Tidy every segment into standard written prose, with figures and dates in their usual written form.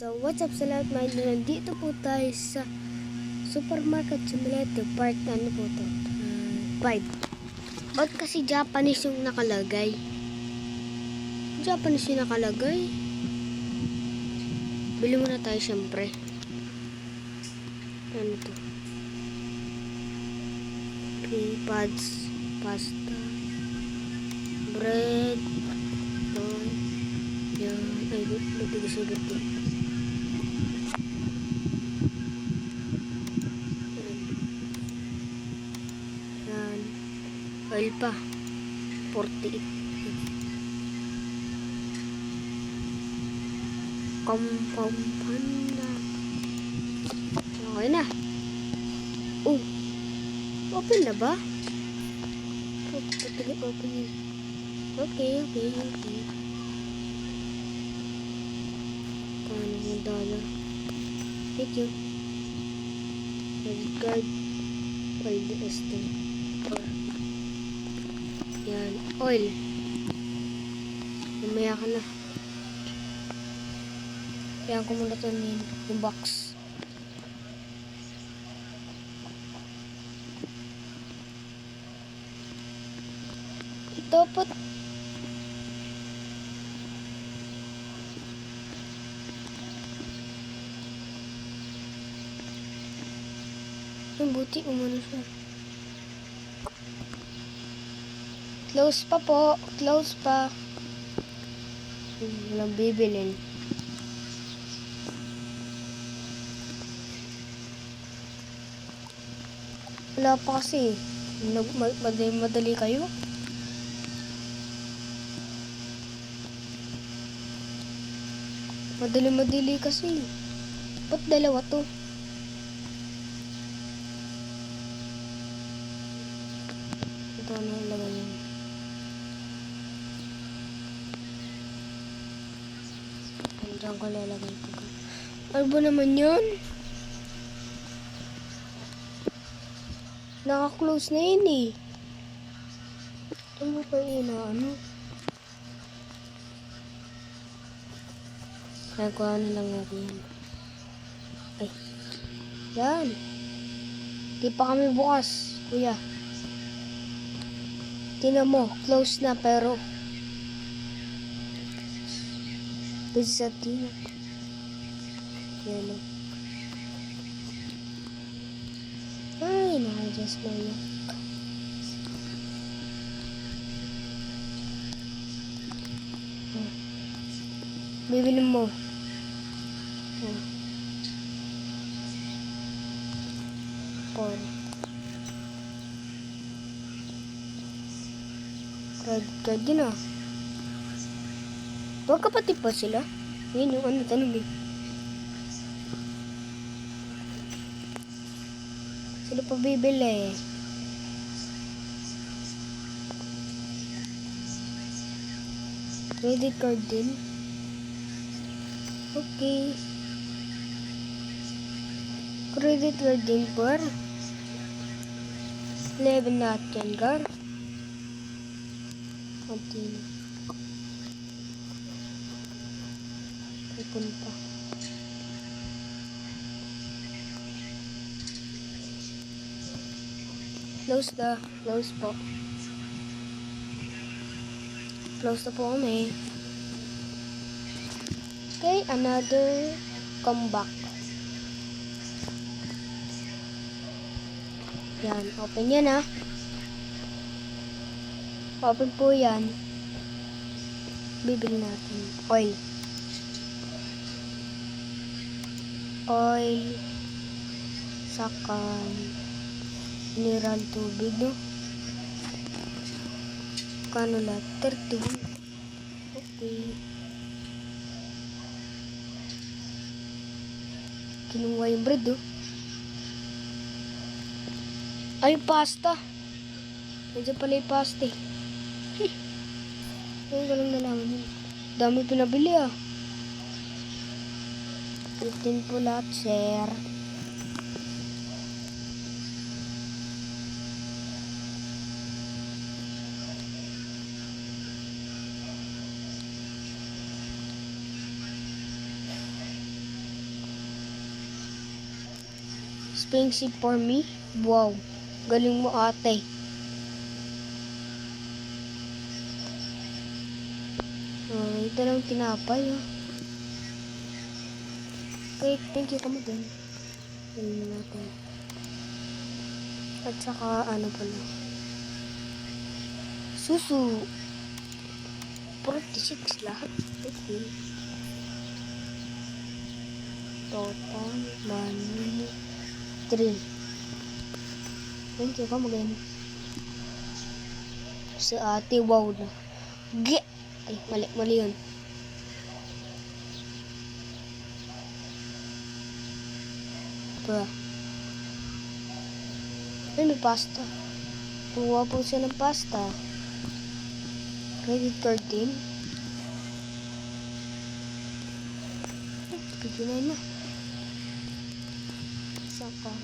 So, what's up sa lahat mga idol? Nandito po tayo sa Supermarket Simulator part ano po to? 5. Ba't kasi Japanese yung nakalagay? Japanese yung nakalagay? Bili muna tayo syempre. Ano to? Okay, pads, pasta, bread, yan, ay, matigas-igat din. Yan, oil pa, 48. Panda. Okay na. Oh, open na ba? Patuloy open yun. Okay. Paano $1? Thank you. Credit card. LDST. Yan. Oil. Mamaya ka na. Kaya ko muna ito yung box. Ito po. Yung buti umano siya. Close pa po. Close pa. Walang bibilin. Wala pa kasi. Madali kayo. Madali kasi. Ba't dalawa to? Ito ano lagay yan. Diyan ko lalagay ko. Ano ba naman yun? Naka-close na yun eh. Ano pa yun ano? Kaya ko ano lang natin yan. Ay. Yan. Di pa kami bukas, kuya. Tingnan mo, close na pero busy sa tina. Yan o. Ay, naka-adjust mo yan. Bibili mo. Por. Credit card din ah. Huwag kapatid pa sila. Yun yung ano tanong eh. Sila pa bibili eh. Credit card din. Okay. Credit card din por 11 natin gar. Continue. Ipon pa. Close po. Close na po kami. Okay, another comeback. Yan, open yan ah. Open po yan. Bibili natin. Oil. Saka mineral tubig, no? Kano lahat? 31. Okay. Kinuha yung bread, oh. Ay, pasta. Nandiyan pala yung pasta, eh. Ay, walang nalaman yun. Dami pinabili, ah. 15 po lahat, sir. expensive for me. Wow. Galing mo, ate. Ito lang tinapay, oh. Okay, thank you kami din. Tingnan natin. At saka, ano pala. Susu. 46 lahat. Okay. Total money 3. Thank you kami din. Sa ate, wow na. Ay, mali yun. Bruh. Ay, may pasta. Kuha po siya ng pasta. Credit card din. Bigyan na. Saka.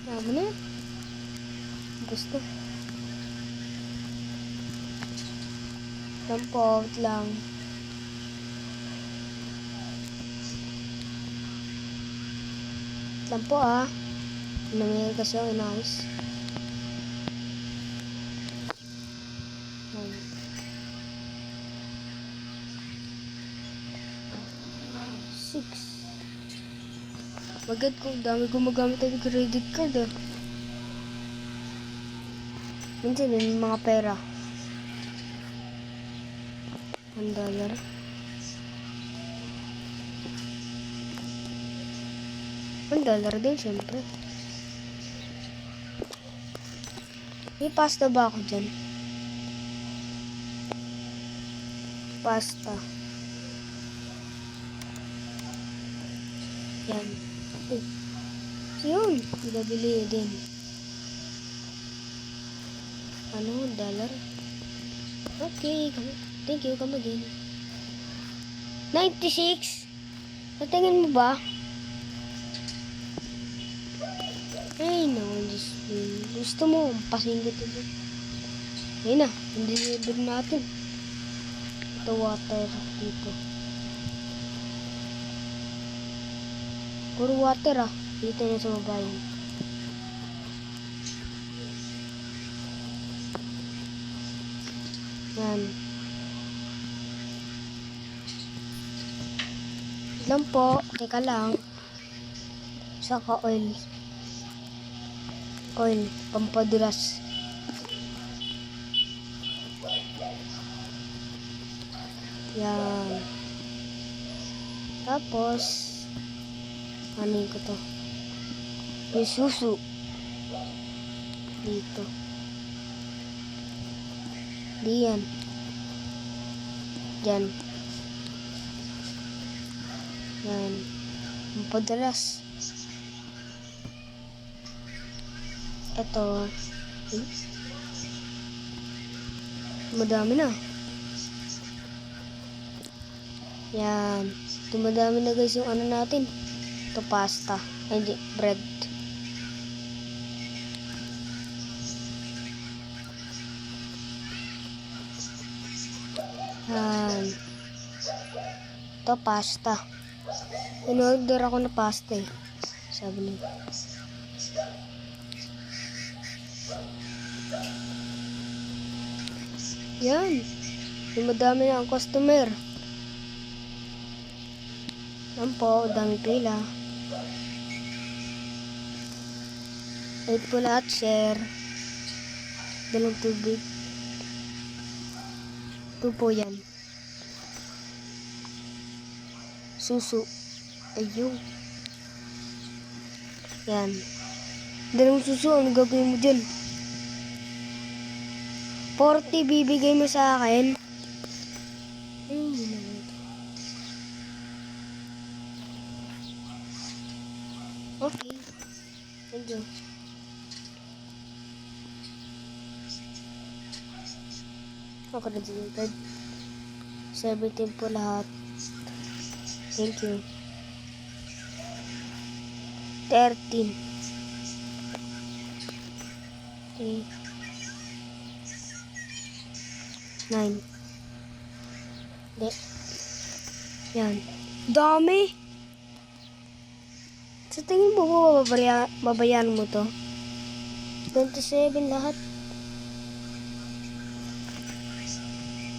Tama na. Gusto. Lampot lang. Lampo ah. Namigay kasi ako inayos. Six. Magad ko, dami gumagamit ng credit card ah. Minsan yun, mga pera. $1. $1 din, syempre. May pasta ba ako dyan? Pasta. Yan. Uy. So yun, bibili din. Ano, $1? Okay, thank you, come again. 96? Natingin mo ba? Ay, no, gusto mo, pasinggot ito. Ayun na, hindi deliver natin. Ito, water dito. Puro water ah, dito na sa babayan. Yan. Lang po, teka lang. Saka oil. Oil, pampadulas. Yan. Tapos, ano ko to? May susu. Dito. Diyan. Diyan. Yan. Pampadulas. Ito. Madami na. Yan. Dumadami na guys yung ano natin. Ito pasta. Ay, hindi. Bread. Yan. Ito pasta. In-order ako na pasta eh. Sabi niya. Yan. Madami na ang customer. Yan po, dami pila. Ito po lahat, share. Dalang tubig. Ito po yan. Susu. Ayun. Yan. Dalang susu, ano gagawin mo dyan? 40 bibigay mo sa akin. Okay. Thank you. Ako na delivered. 17 po lahat. Thank you. 13. 8, 9. Hindi. Yan. Dami! Sa tingin mo ba babayaran mo to? 27 lahat.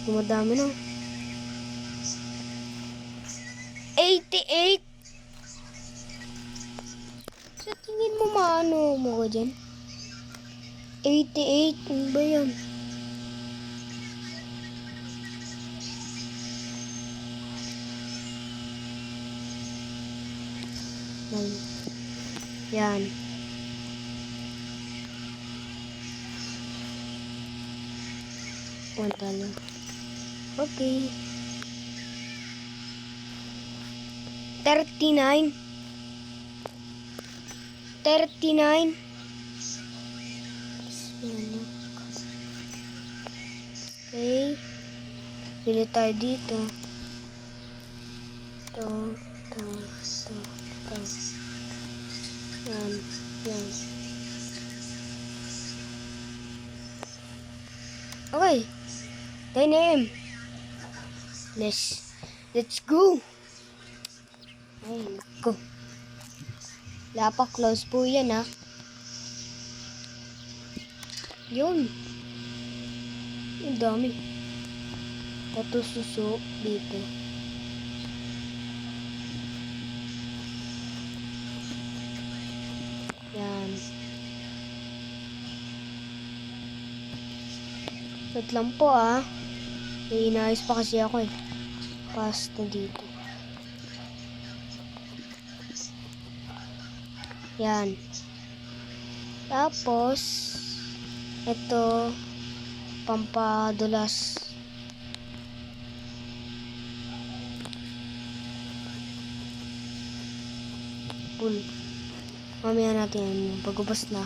Dumadami na. 88! Sa tingin mo maano mo ko dyan? 88? Ano ba yan? Yan. Wala na. Okay. 39. 39. Okay. Pili tayo dito. Ito. Yan. Okay. 10 a.m. Let's go. Ay, go. Lapa close po yan, ha. Yun. Ang dami. Ito suso dito. Yan. Wait lang po, ah. May inaayos pa kasi ako, eh. Pasta dito. Yan. Tapos, ito, pampadulas. Full. Mamaya natin pag-ubos na.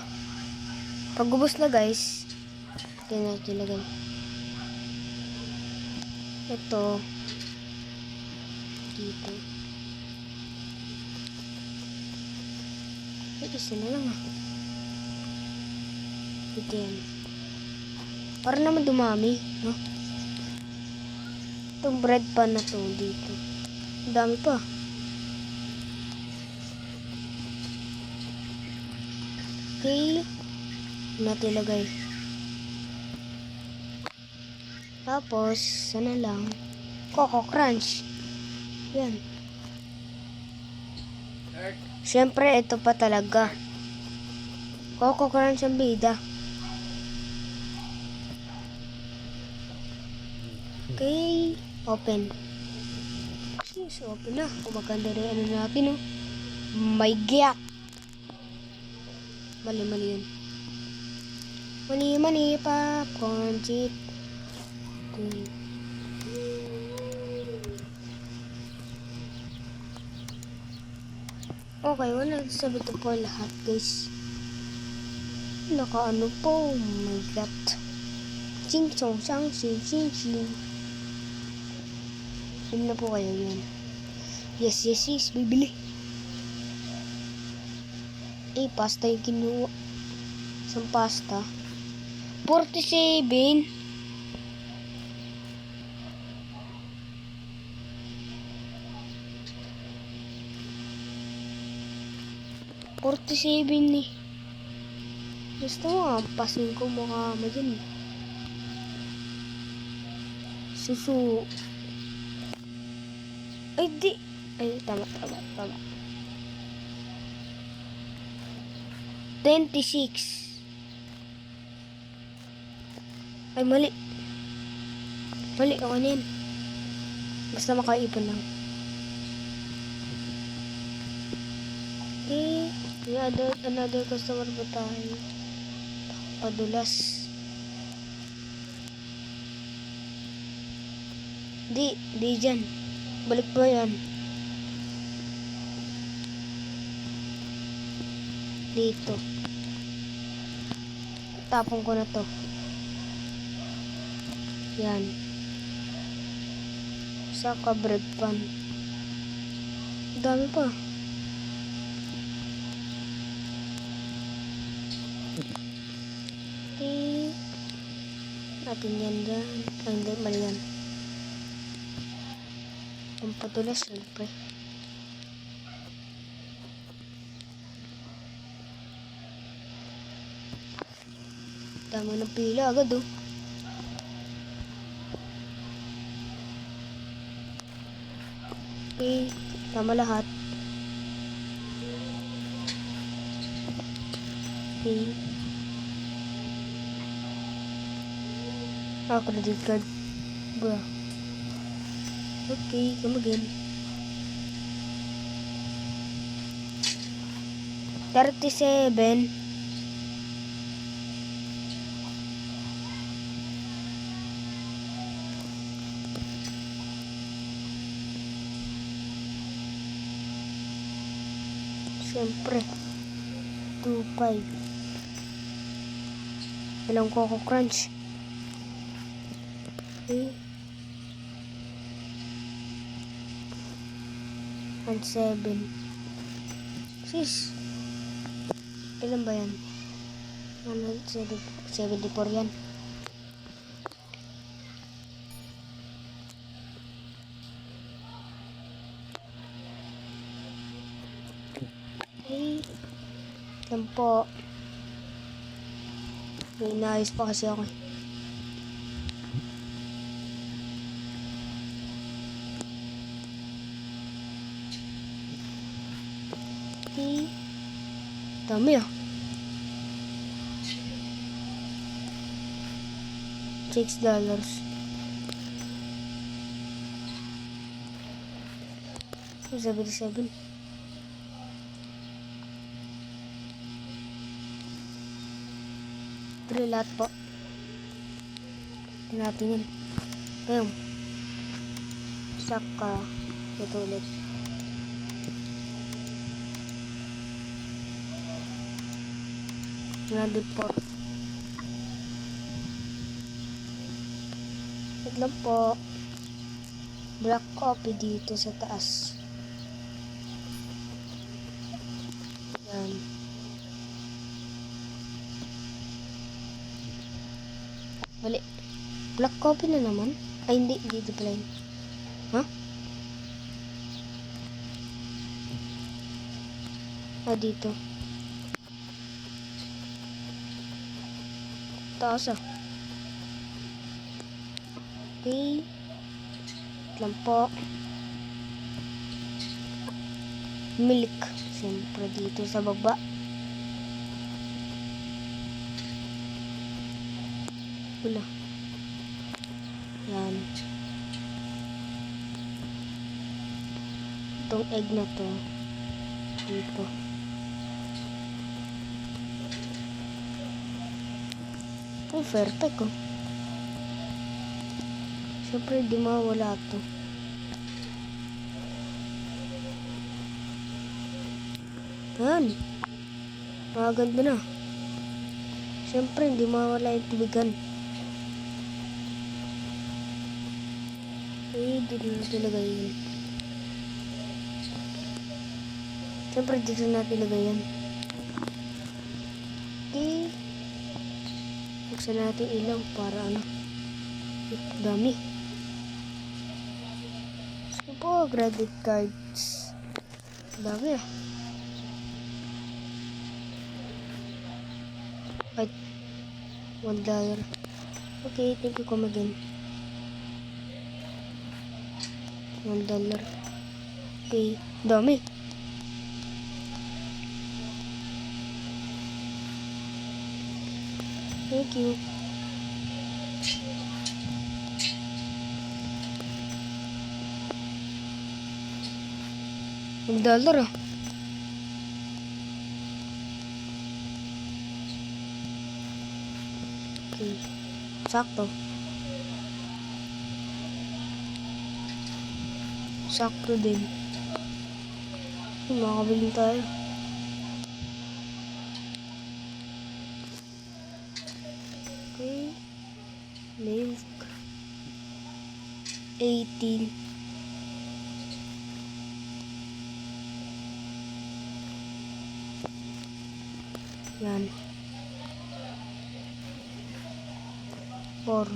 Pag-ubos na, guys. Ito natin ilagay. Ito. Dito. Isa na lang, ah. Ito yan. Para naman dumami, no? Itong bread pan na to dito. Ang dami pa. Okay. Natin ilagay. Tapos, sana lang. Coco Crunch. Yan. Siyempre, ito pa talaga. Coco Crunch ang bida. Okay. Open. Yes, open na. Kumaganda rin ano natin, oh. My God. Mali yun. Mali pa. Conchit. Okay, 174 lahat, guys. Naka ano po. Oh my God. Ching chong sang ching ching ching. Bili na po kayo yan. Yes, bibili. Pasta yung kinuha. Isang pasta. 47. nih. Gusto mo, pasin ko mukha mo dyan. Susu. Ay, di. Ay, tama. 26. Ay, mali. Ako na yun. Basta makaipon lang. Okay. Another customer ba tayo? Padulas. Di dyan. Balik po yan. Dito. Tapong ko na to. Yan. Saka bread pan. Dami pa. Atin yan dyan. Ay, hindi, mali yan. Ang patulas, syempre. Tama ng pila agad, oh. Okay, tama lahat. Okay. Credit card. Bro. Okay, come again. 37. Siyempre. 2.5. Ilang Coco Crunch. Okay. 7. Sis. Ilan ba yan? 74 yan. Okay. Yan po. May inaayos pa kasi ako. Okay. Dami ah. $6. 77. Pero lahat po. Natin yun. Ayun. Saka. Ito ulit. $104. Wait lang po. Black coffee dito sa taas. Yan. Mali. Black coffee na naman. Ay, hindi. Dito pala yun. Ha? Ah, dito. Taas ah. Okay. Wait lang po. Milk. Siyempre dito sa baba. Wala. Yan. Itong egg na to. Dito. Ay, perfect oh. Siyempre di mawala to. Yan. Maganda na. Siyempre hindi mawala yung tubigan. Eh, dito natin lagay yan. Siyempre dito natin lagay yan. Okay. Buksan natin ilaw para ano. Dami. So po, credit cards. Dami ah. Ay, $1. Okay, thank you, come again. $1. Okay, dami. Thank you. $1 ah. Okay. Sakto. Sakto din. Makakabili tayo. Okay. Milk. 18. Yan. 4.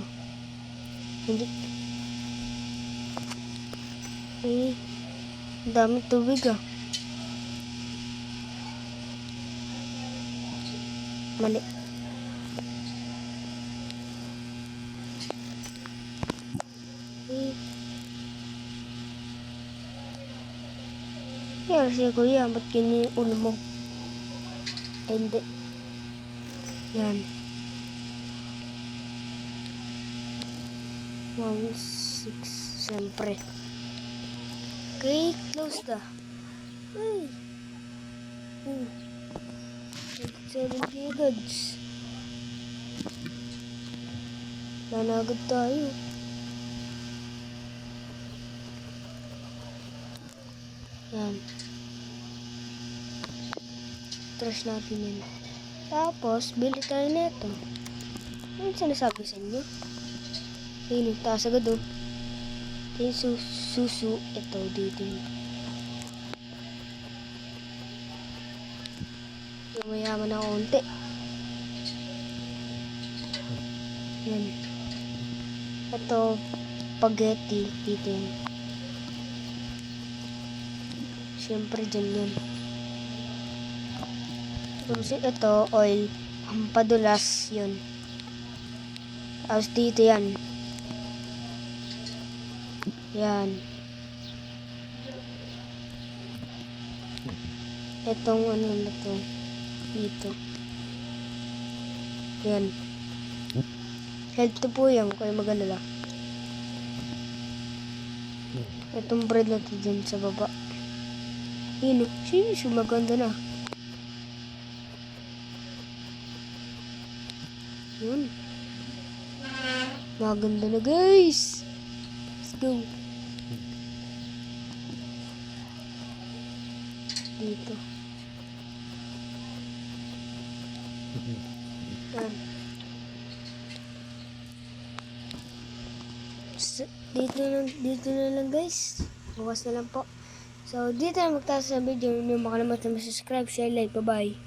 Hindi. Eh, ang daming tubig ah. Mali. Eh. Kaya siya kuya, ba't ganyan yung ulo mo? Ay, hindi. Yan. 1, 6, siyempre. Okay, close na. Ay. 70 goods. Nanagad tayo. Yan. Trash natin yan. Tapos, bili tayo neto. Ano sinasabi sa inyo? Ayun, taas agad oh. Ito yung susu. Ito, dito yun. Mayaman na konti. Yan. Ito, spaghetti. Dito yun. Siyempre, dyan yun. Tapos ito, oil. Ang padulas, yun. Tapos dito yan. Yan. Itong ano na to. Dito. Yan. Health po yan, kaya mag-alala. Itong bread na to dyan sa baba. Yun, sheesh, maganda na. Yun. Maganda na guys. Let's go. Dito. Yan. So, dito na lang guys. Bukas na lang po. So, dito na magtaas sa video. Hindi mo makalimutan mag-subscribe, share, like. Bye-bye.